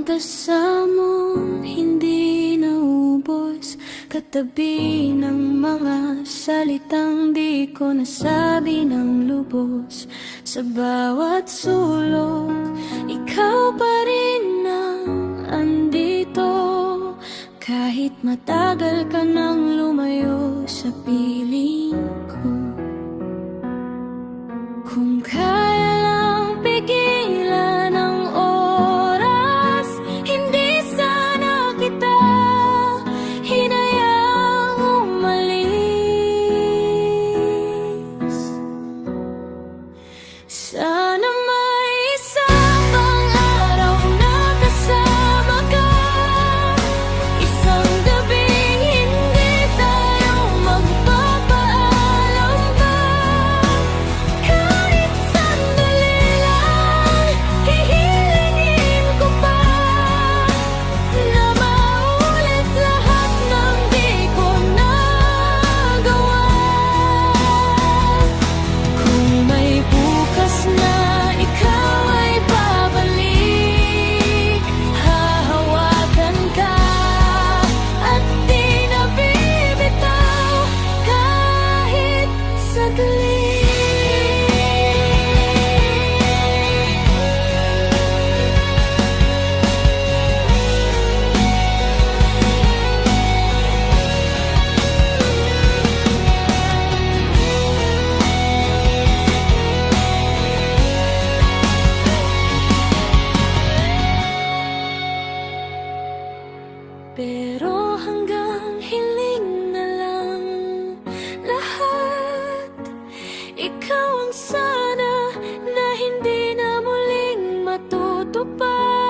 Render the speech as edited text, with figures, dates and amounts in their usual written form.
Ang tasa mong hindi naubos, katabi ng mga salitang di ko nasabi ng lubos. Sa bawat sulok, ikaw pa rin ang andito. Kahit matagal ka nang lumayo sa piling ko. Kung kaya lang pigilan ang oras, hindi sana kita hinayang umalis. Sana may isa pang araw na kasama ka, isang gabing hindi tayo magpapaalam pa. Kahit sandali lang, hihilingin ko pa na maulit lahat ng di ko nagawa. Kung may bukas na ikaw ay babalik, hahawakan ka at di na bibitaw kahit saglit. Pero hanggang hiling na lang lahat. Ikaw ang sana na hindi na muling matutupad.